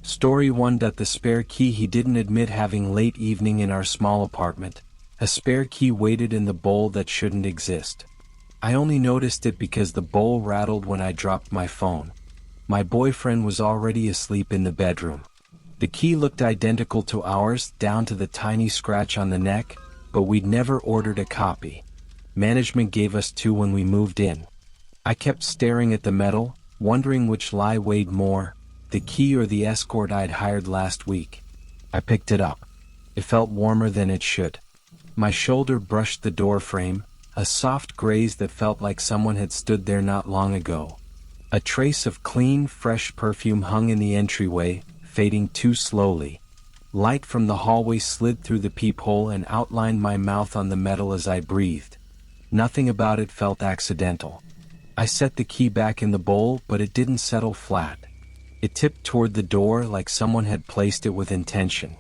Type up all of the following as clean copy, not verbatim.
Story 1. The spare key. He didn't admit having late evening in our small apartment. A spare key waited in the bowl that shouldn't exist. I only noticed it because the bowl rattled when I dropped my phone. My boyfriend was already asleep in the bedroom. The key looked identical to ours, down to the tiny scratch on the neck, but we'd never ordered a copy. Management gave us 2 when we moved in. I kept staring at the metal, wondering which lie weighed more, the key or the Escort I'd hired last week. I picked it up. It felt warmer than it should. My shoulder brushed the door frame, a soft graze that felt like someone had stood there not long ago. A trace of clean, fresh perfume hung in the entryway, fading too slowly. Light from the hallway slid through the peephole and outlined my mouth on the metal as I breathed. Nothing about it felt accidental. I set the key back in the bowl, but it didn't settle flat. It tipped toward the door like someone had placed it with intention.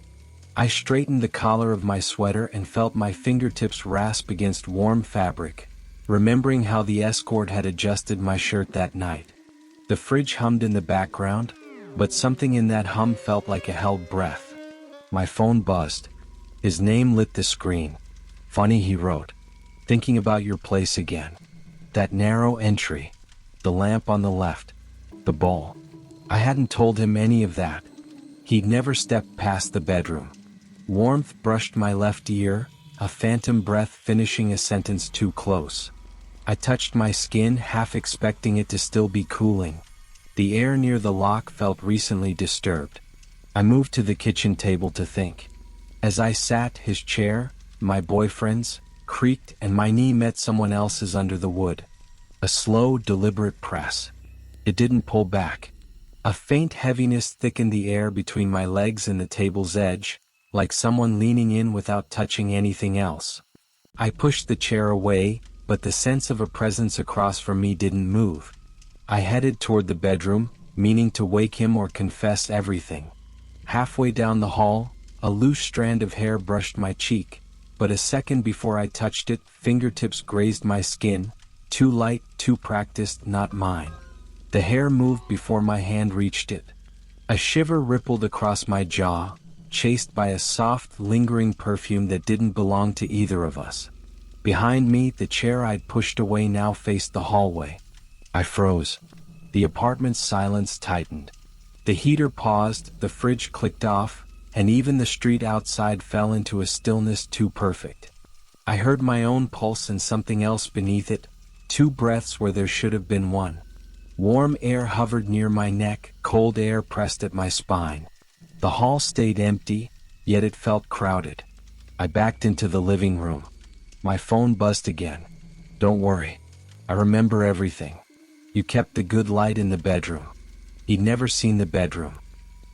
I straightened the collar of my sweater and felt my fingertips rasp against warm fabric, remembering how the Escort had adjusted my shirt that night. The fridge hummed in the background, but something in that hum felt like a held breath. My phone buzzed. His name lit the screen. "Funny," he wrote. "Thinking about your place again. That narrow entry. The lamp on the left. The bowl." I hadn't told him any of that. He'd never stepped past the bedroom. Warmth brushed my left ear, a phantom breath finishing a sentence too close. I touched my skin, half expecting it to still be cooling. The air near the lock felt recently disturbed. I moved to the kitchen table to think. As I sat, his chair, my boyfriend's, creaked and my knee met someone else's under the wood. A slow, deliberate press. It didn't pull back. A faint heaviness thickened the air between my legs and the table's edge, like someone leaning in without touching anything else. I pushed the chair away, but the sense of a presence across from me didn't move. I headed toward the bedroom, meaning to wake him or confess everything. Halfway down the hall, a loose strand of hair brushed my cheek, but a second before I touched it, fingertips grazed my skin, too light, too practiced, not mine. The hair moved before my hand reached it. A shiver rippled across my jaw, chased by a soft, lingering perfume that didn't belong to either of us. Behind me, the chair I'd pushed away now faced the hallway. I froze. The apartment's silence tightened. The heater paused, the fridge clicked off, and even the street outside fell into a stillness too perfect. I heard my own pulse and something else beneath it, 2 breaths where there should have been 1. Warm air hovered near my neck, cold air pressed at my spine. The hall stayed empty, yet it felt crowded. I backed into the living room. My phone buzzed again. "Don't worry. I remember everything. You kept the good light in the bedroom." He'd never seen the bedroom.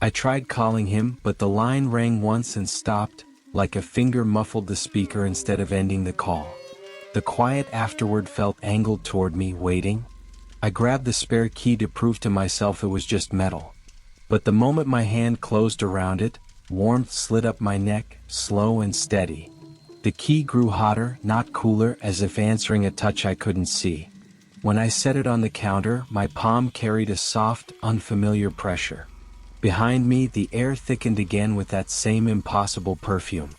I tried calling him, but the line rang once and stopped, like a finger muffled the speaker instead of ending the call. The quiet afterward felt angled toward me, waiting. I grabbed the spare key to prove to myself it was just metal. But the moment my hand closed around it, warmth slid up my neck, slow and steady. The key grew hotter, not cooler, as if answering a touch I couldn't see. When I set it on the counter, my palm carried a soft, unfamiliar pressure. Behind me, the air thickened again with that same impossible perfume.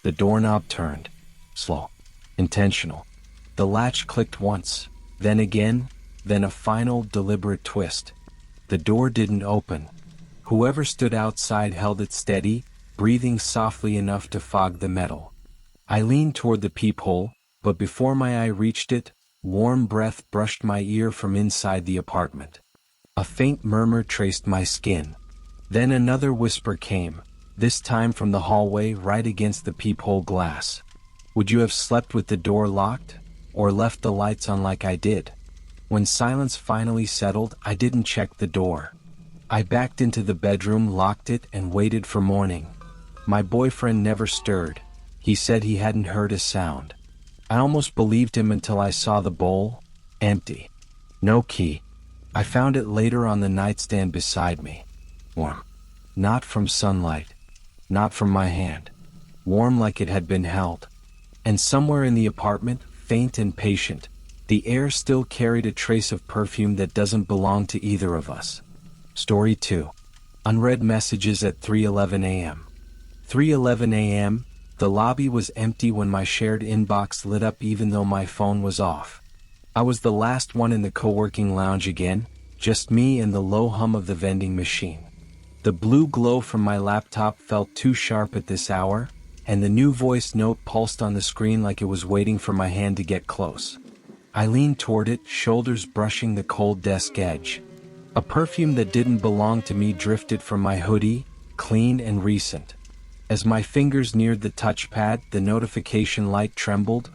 The doorknob turned. Slow. Intentional. The latch clicked once, then again, then a final, deliberate twist. The door didn't open. Whoever stood outside held it steady, breathing softly enough to fog the metal. I leaned toward the peephole, but before my eye reached it, warm breath brushed my ear from inside the apartment. A faint murmur traced my skin. Then another whisper came, this time from the hallway right against the peephole glass. "Would you have slept with the door locked, or left the lights on like I did?" When silence finally settled, I didn't check the door. I backed into the bedroom, locked it, and waited for morning. My boyfriend never stirred. He said he hadn't heard a sound. I almost believed him until I saw the bowl, empty. No key. I found it later on the nightstand beside me. Warm. Not from sunlight. Not from my hand. Warm like it had been held. And somewhere in the apartment, faint and patient, the air still carried a trace of perfume that doesn't belong to either of us. Story 2. Unread messages at 3:11 a.m. 3:11 a.m., the lobby was empty when my shared inbox lit up even though my phone was off. I was the last one in the co-working lounge again, just me and the low hum of the vending machine. The blue glow from my laptop felt too sharp at this hour, and the new voice note pulsed on the screen like it was waiting for my hand to get close. I leaned toward it, shoulders brushing the cold desk edge. A perfume that didn't belong to me drifted from my hoodie, clean and recent. As my fingers neared the touchpad, the notification light trembled,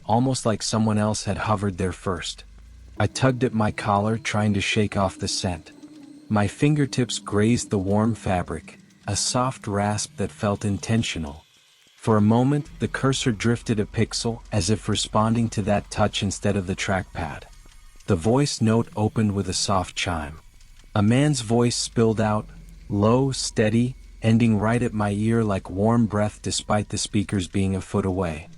almost like someone else had hovered there first. I tugged at my collar, trying to shake off the scent. My fingertips grazed the warm fabric, a soft rasp that felt intentional. For a moment, the cursor drifted a pixel, as if responding to that touch instead of the trackpad. The voice note opened with a soft chime. A man's voice spilled out, low, steady, ending right at my ear like warm breath despite the speakers being a foot away.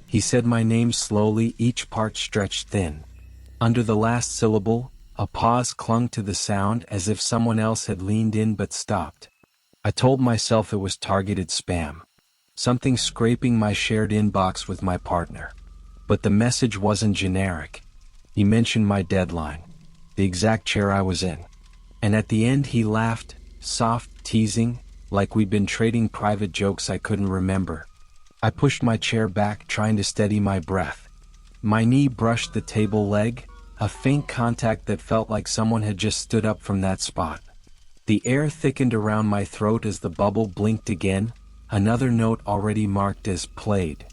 He said my name slowly, each part stretched thin. Under the last syllable, a pause clung to the sound as if someone else had leaned in but stopped. I told myself it was targeted spam. Something scraping my shared inbox with my partner. But the message wasn't generic. He mentioned my deadline, the exact chair I was in. And at the end he laughed, soft, teasing, like we'd been trading private jokes I couldn't remember. I pushed my chair back, trying to steady my breath. My knee brushed the table leg, a faint contact that felt like someone had just stood up from that spot. The air thickened around my throat as the bubble blinked again, another note already marked as played.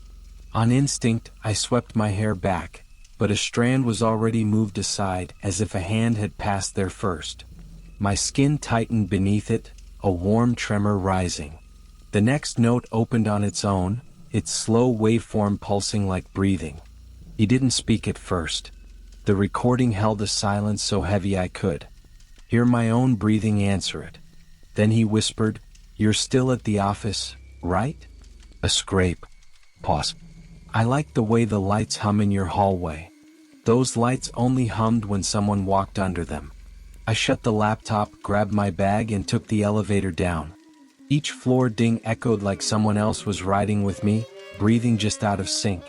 On instinct, I swept my hair back, but a strand was already moved aside as if a hand had passed there first. My skin tightened beneath it, a warm tremor rising. The next note opened on its own, its slow waveform pulsing like breathing. He didn't speak at first. The recording held a silence so heavy I could hear my own breathing answer it. Then he whispered, "You're still at the office, right?" A scrape. Pause. "I like the way the lights hum in your hallway." Those lights only hummed when someone walked under them. I shut the laptop, grabbed my bag and took the elevator down. Each floor ding echoed like someone else was riding with me, breathing just out of sync.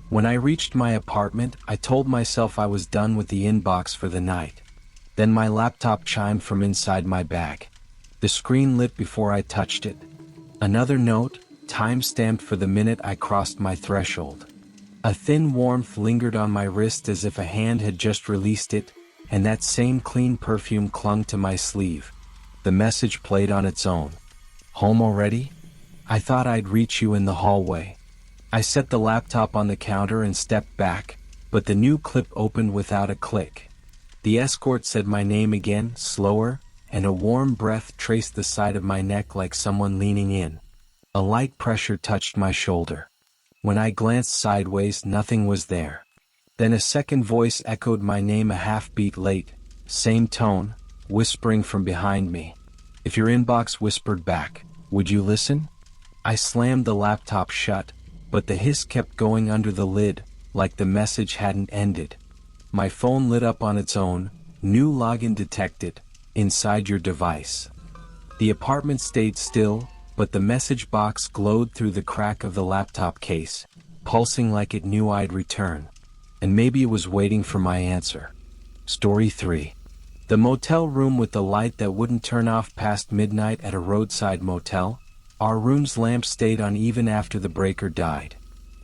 When I reached my apartment, I told myself I was done with the inbox for the night. Then my laptop chimed from inside my bag. The screen lit before I touched it. Another note, time-stamped for the minute I crossed my threshold. A thin warmth lingered on my wrist as if a hand had just released it, and that same clean perfume clung to my sleeve. The message played on its own. "Home already? I thought I'd reach you in the hallway." I set the laptop on the counter and stepped back, but the new clip opened without a click. The escort said my name again, slower, and a warm breath traced the side of my neck like someone leaning in. A light pressure touched my shoulder. When I glanced sideways, nothing was there. Then a second voice echoed my name a half-beat late, same tone, whispering from behind me. If your inbox whispered back, would you listen? I slammed the laptop shut, but the hiss kept going under the lid, like the message hadn't ended. My phone lit up on its own, new login detected, inside your device. The apartment stayed still, but the message box glowed through the crack of the laptop case, pulsing like it knew I'd return. And maybe it was waiting for my answer. Story 3. The motel room with the light that wouldn't turn off past midnight at a roadside motel. Our room's lamp stayed on even after the breaker died.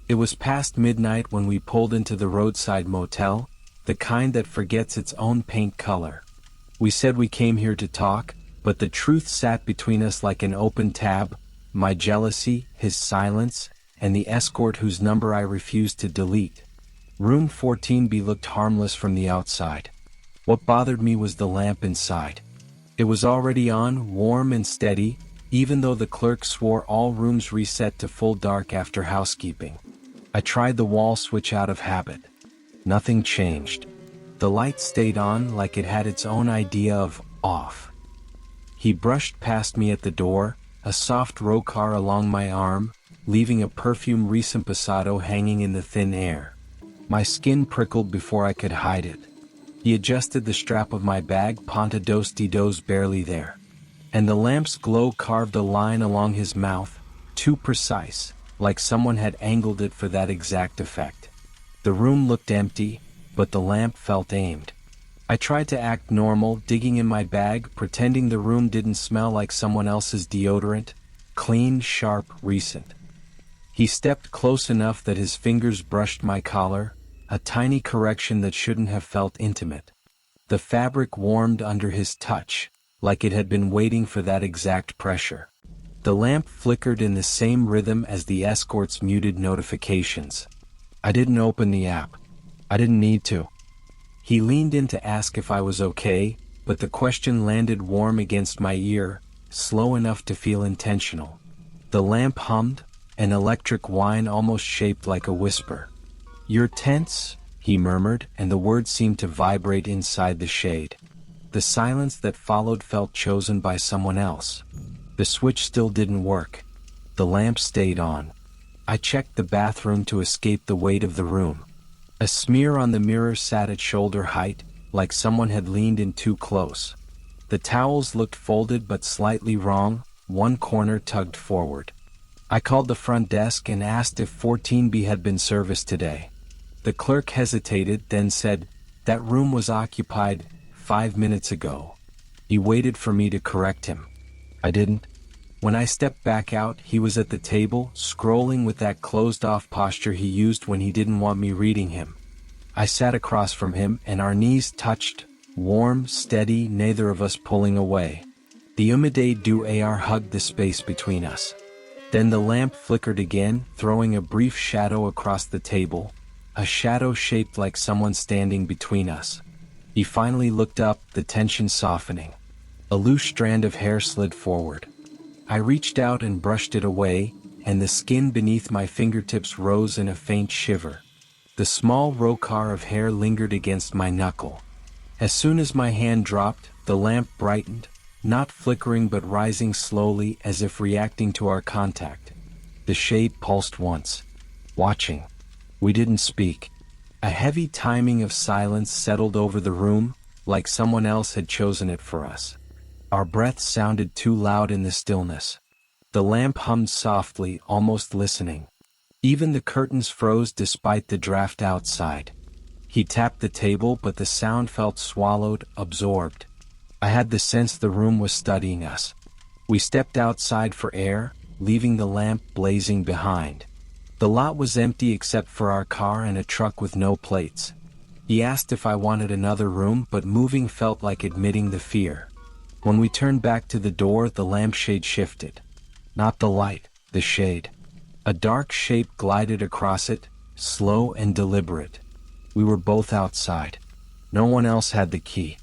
It was past midnight when we pulled into the roadside motel, the kind that forgets its own paint color. We said we came here to talk, but the truth sat between us like an open tab, my jealousy, his silence, and the escort whose number I refused to delete. Room 14B looked harmless from the outside. What bothered me was the lamp inside. It was already on, warm and steady, even though the clerk swore all rooms reset to full dark after housekeeping. I tried the wall switch out of habit. Nothing changed. The light stayed on like it had its own idea of off. He brushed past me at the door, a soft rocar along my arm, leaving a perfume recent pasado hanging in the thin air. My skin prickled before I could hide it. He adjusted the strap of my bag, Ponta dos Dedos barely there. and the lamp's glow carved a line along his mouth, too precise, like someone had angled it for that exact effect. The room looked empty, but the lamp felt aimed. I tried to act normal, digging in my bag, pretending the room didn't smell like someone else's deodorant, clean, sharp, recent. He stepped close enough that his fingers brushed my collar, a tiny correction that shouldn't have felt intimate. The fabric warmed under his touch, like it had been waiting for that exact pressure. The lamp flickered in the same rhythm as the Escort's muted notifications. I didn't open the app. I didn't need to. He leaned in to ask if I was okay, but the question landed warm against my ear, slow enough to feel intentional. The lamp hummed, an electric whine almost shaped like a whisper. "You're tense," he murmured, and the words seemed to vibrate inside the shade. The silence that followed felt chosen by someone else. The switch still didn't work. The lamp stayed on. I checked the bathroom to escape the weight of the room. A smear on the mirror sat at shoulder height, like someone had leaned in too close. The towels looked folded but slightly wrong, one corner tugged forward. I called the front desk and asked if 14B had been serviced today. The clerk hesitated, then said, "That room was occupied 5 minutes ago." He waited for me to correct him. I didn't. When I stepped back out, he was at the table, scrolling with that closed-off posture he used when he didn't want me reading him. I sat across from him, and our knees touched, warm, steady, neither of us pulling away. The humide du air hugged the space between us. Then the lamp flickered again, throwing a brief shadow across the table, a shadow shaped like someone standing between us. He finally looked up, the tension softening. A loose strand of hair slid forward. I reached out and brushed it away, and the skin beneath my fingertips rose in a faint shiver. The small rocar of hair lingered against my knuckle. As soon as my hand dropped, the lamp brightened, not flickering but rising slowly as if reacting to our contact. The shade pulsed once. Watching. We didn't speak. A heavy timing of silence settled over the room, like someone else had chosen it for us. Our breaths sounded too loud in the stillness. The lamp hummed softly, almost listening. Even the curtains froze despite the draft outside. He tapped the table, but the sound felt swallowed, absorbed. I had the sense the room was studying us. We stepped outside for air, leaving the lamp blazing behind. The lot was empty except for our car and a truck with no plates. He asked if I wanted another room, but moving felt like admitting the fear. When we turned back to the door, the lampshade shifted. Not the light, the shade. A dark shape glided across it, slow and deliberate. We were both outside. No one else had the key.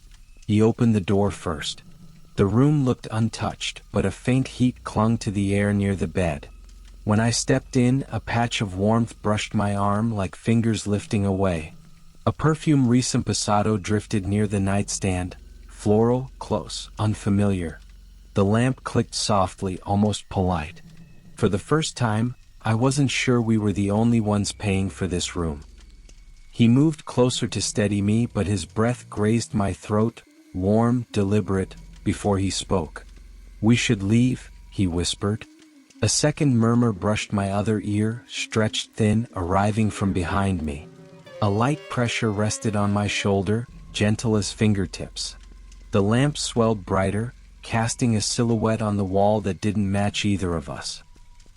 He opened the door first. The room looked untouched, but a faint heat clung to the air near the bed. When I stepped in, a patch of warmth brushed my arm like fingers lifting away. A perfume recent pasado drifted near the nightstand, floral, close, unfamiliar. The lamp clicked softly, almost polite. For the first time, I wasn't sure we were the only ones paying for this room. He moved closer to steady me, but his breath grazed my throat, warm, deliberate, before he spoke. "We should leave," he whispered. A second murmur brushed my other ear, stretched thin, arriving from behind me. A light pressure rested on my shoulder, gentle as fingertips. The lamp swelled brighter, casting a silhouette on the wall that didn't match either of us.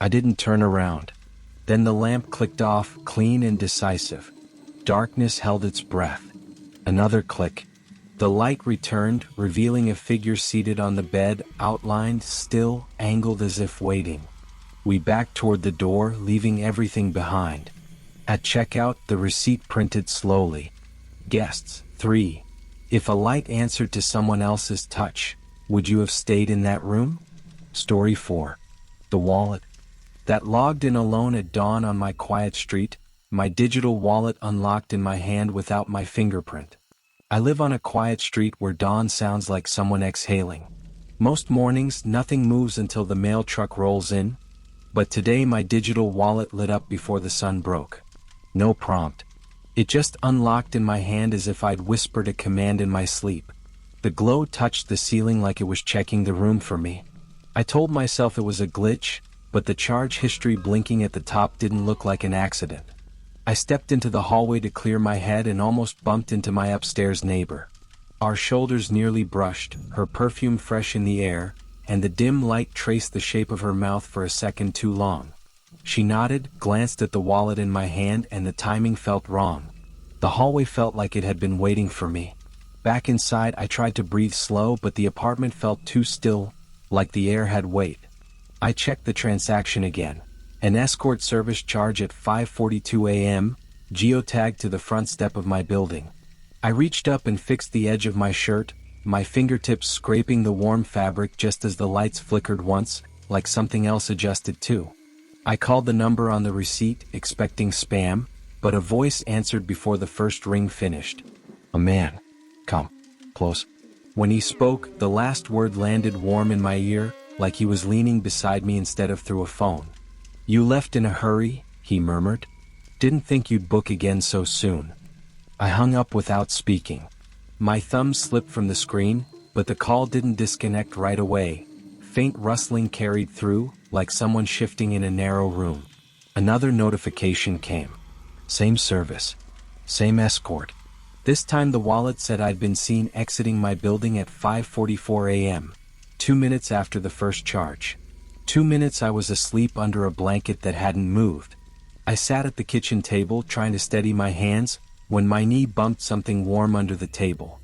I didn't turn around. Then the lamp clicked off, clean and decisive. Darkness held its breath. Another click. The light returned, revealing a figure seated on the bed, outlined, still, angled as if waiting. We backed toward the door, leaving everything behind. At checkout, the receipt printed slowly. Guests, 3. If a light answered to someone else's touch, would you have stayed in that room? Story 4. The wallet. That logged in alone at dawn on my quiet street, my digital wallet unlocked in my hand without my fingerprint. I live on a quiet street where dawn sounds like someone exhaling. Most mornings, nothing moves until the mail truck rolls in, but today my digital wallet lit up before the sun broke. No prompt. It just unlocked in my hand as if I'd whispered a command in my sleep. The glow touched the ceiling like it was checking the room for me. I told myself it was a glitch, but the charge history blinking at the top didn't look like an accident. I stepped into the hallway to clear my head and almost bumped into my upstairs neighbor. Our shoulders nearly brushed, her perfume fresh in the air, and the dim light traced the shape of her mouth for a second too long. She nodded, glanced at the wallet in my hand, and the timing felt wrong. The hallway felt like it had been waiting for me. Back inside, I tried to breathe slow, but the apartment felt too still, like the air had weight. I checked the transaction again. An Escort service charge at 5:42 a.m., geotagged to the front step of my building. I reached up and fixed the edge of my shirt, my fingertips scraping the warm fabric just as the lights flickered once, like something else adjusted too. I called the number on the receipt, expecting spam, but a voice answered before the first ring finished. "A man. Come. Close." When he spoke, the last word landed warm in my ear, like he was leaning beside me instead of through a phone. "You left in a hurry," he murmured. "Didn't think you'd book again so soon." I hung up without speaking. My thumb slipped from the screen, but the call didn't disconnect right away. Faint rustling carried through, like someone shifting in a narrow room. Another notification came. Same service. Same escort. This time the wallet said I'd been seen exiting my building at 5:44 a.m., 2 minutes after the first charge. 2 minutes I was asleep under a blanket that hadn't moved. I sat at the kitchen table trying to steady my hands, when my knee bumped something warm under the table.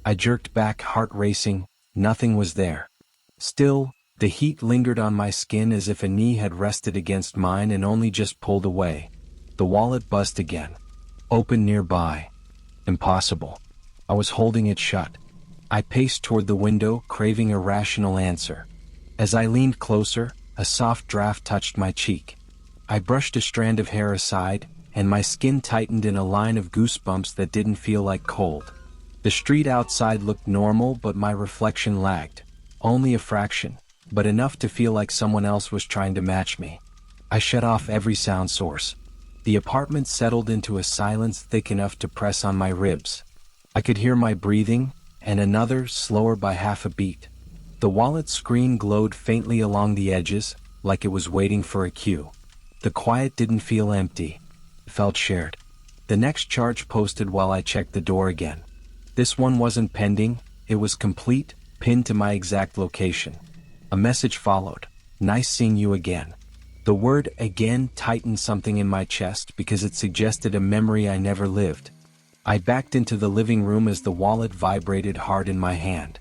I jerked back, heart racing. Nothing was there. Still, the heat lingered on my skin as if a knee had rested against mine and only just pulled away. The wallet buzzed again. Open nearby. Impossible. I was holding it shut. I paced toward the window, craving a rational answer. As I leaned closer, a soft draft touched my cheek. I brushed a strand of hair aside, and my skin tightened in a line of goosebumps that didn't feel like cold. The street outside looked normal, but my reflection lagged. Only a fraction, but enough to feel like someone else was trying to match me. I shut off every sound source. The apartment settled into a silence thick enough to press on my ribs. I could hear my breathing, and another, slower by half a beat. The wallet screen glowed faintly along the edges, like it was waiting for a cue. The quiet didn't feel empty. It felt shared. The next charge posted while I checked the door again. This one wasn't pending, it was complete, pinned to my exact location. A message followed. "Nice seeing you again." The word "again" tightened something in my chest because it suggested a memory I never lived. I backed into the living room as the wallet vibrated hard in my hand.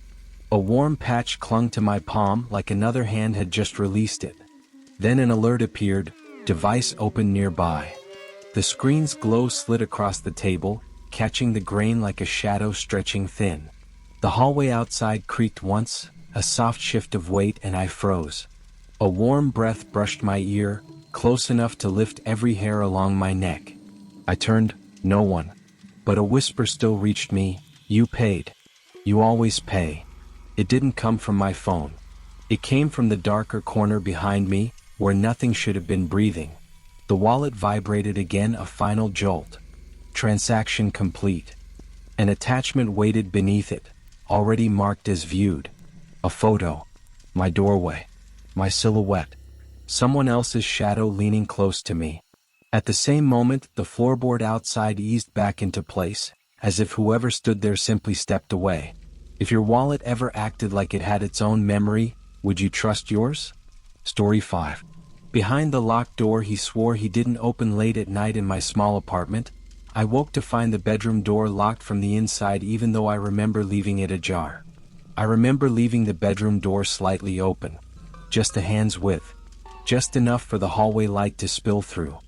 A warm patch clung to my palm like another hand had just released it. Then an alert appeared, "Device open nearby." The screen's glow slid across the table, catching the grain like a shadow stretching thin. The hallway outside creaked once, a soft shift of weight, and I froze. A warm breath brushed my ear, close enough to lift every hair along my neck. I turned, no one. But a whisper still reached me, "You paid. You always pay." It didn't come from my phone. It came from the darker corner behind me, where nothing should have been breathing. The wallet vibrated again, a final jolt. Transaction complete. An attachment waited beneath it, already marked as viewed. A photo. My doorway. My silhouette. Someone else's shadow leaning close to me. At the same moment, the floorboard outside eased back into place, as if whoever stood there simply stepped away. If your wallet ever acted like it had its own memory, would you trust yours? Story 5. Behind the locked door he swore he didn't open late at night in my small apartment. I woke to find the bedroom door locked from the inside, even though I remember leaving it ajar. I remember leaving the bedroom door slightly open. Just a hand's width. Just enough for the hallway light to spill through.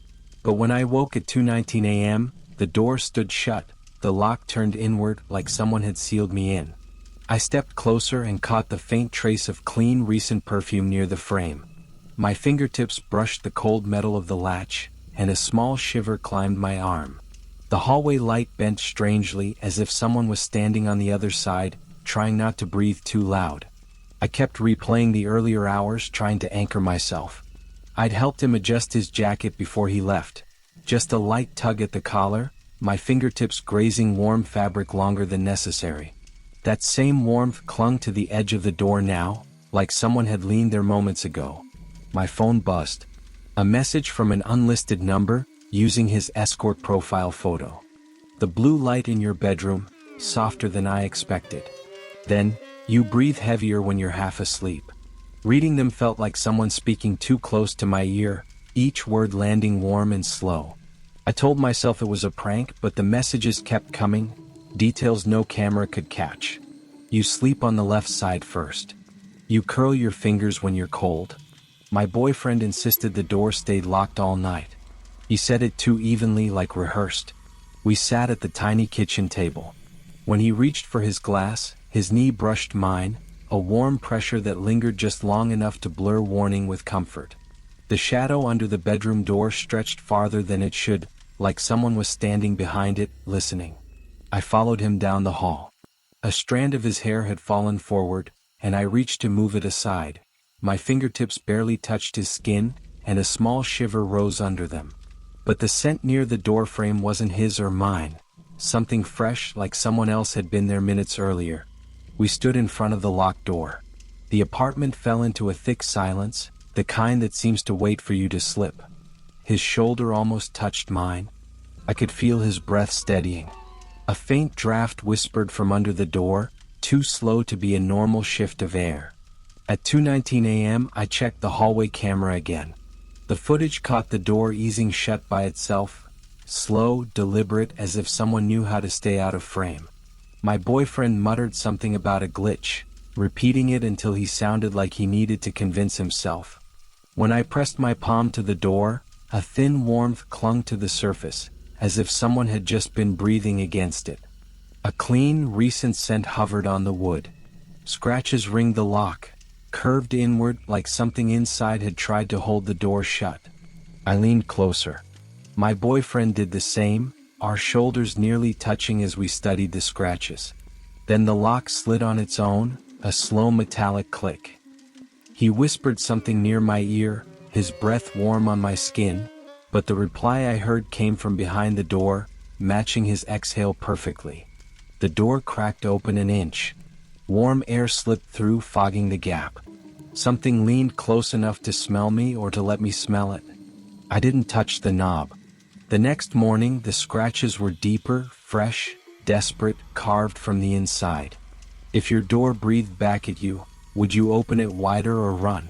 But when I woke at 2:19 a.m., the door stood shut, the lock turned inward like someone had sealed me in. I stepped closer and caught the faint trace of clean, recent perfume near the frame. My fingertips brushed the cold metal of the latch, and a small shiver climbed my arm. The hallway light bent strangely, as if someone was standing on the other side, trying not to breathe too loud. I kept replaying the earlier hours, trying to anchor myself. I'd helped him adjust his jacket before he left. Just a light tug at the collar, my fingertips grazing warm fabric longer than necessary. That same warmth clung to the edge of the door now, like someone had leaned there moments ago. My phone buzzed. A message from an unlisted number, using his Escort profile photo. The blue light in your bedroom, softer than I expected. Then, you breathe heavier when you're half asleep. Reading them felt like someone speaking too close to my ear, each word landing warm and slow. I told myself it was a prank, but the messages kept coming, details no camera could catch. You sleep on the left side first. You curl your fingers when you're cold. My boyfriend insisted the door stayed locked all night. He said it too evenly, like rehearsed. We sat at the tiny kitchen table. When he reached for his glass, his knee brushed mine, a warm pressure that lingered just long enough to blur warning with comfort. The shadow under the bedroom door stretched farther than it should, like someone was standing behind it, listening. I followed him down the hall. A strand of his hair had fallen forward, and I reached to move it aside. My fingertips barely touched his skin, and a small shiver rose under them. But the scent near the doorframe wasn't his or mine. Something fresh, like someone else had been there minutes earlier. We stood in front of the locked door. The apartment fell into a thick silence, the kind that seems to wait for you to slip. His shoulder almost touched mine. I could feel his breath steadying. A faint draft whispered from under the door, too slow to be a normal shift of air. At 2:19 a.m. I checked the hallway camera again. The footage caught the door easing shut by itself, slow, deliberate, as if someone knew how to stay out of frame. My boyfriend muttered something about a glitch, repeating it until he sounded like he needed to convince himself. When I pressed my palm to the door, a thin warmth clung to the surface, as if someone had just been breathing against it. A clean, recent scent hovered on the wood. Scratches ringed the lock, curved inward like something inside had tried to hold the door shut. I leaned closer. My boyfriend did the same, our shoulders nearly touching as we studied the scratches. Then the lock slid on its own, a slow metallic click. He whispered something near my ear, his breath warm on my skin, but the reply I heard came from behind the door, matching his exhale perfectly. The door cracked open an inch. Warm air slipped through, fogging the gap. Something leaned close enough to smell me or to let me smell it. I didn't touch the knob. The next morning, the scratches were deeper, fresh, desperate, carved from the inside. If your door breathed back at you, would you open it wider or run?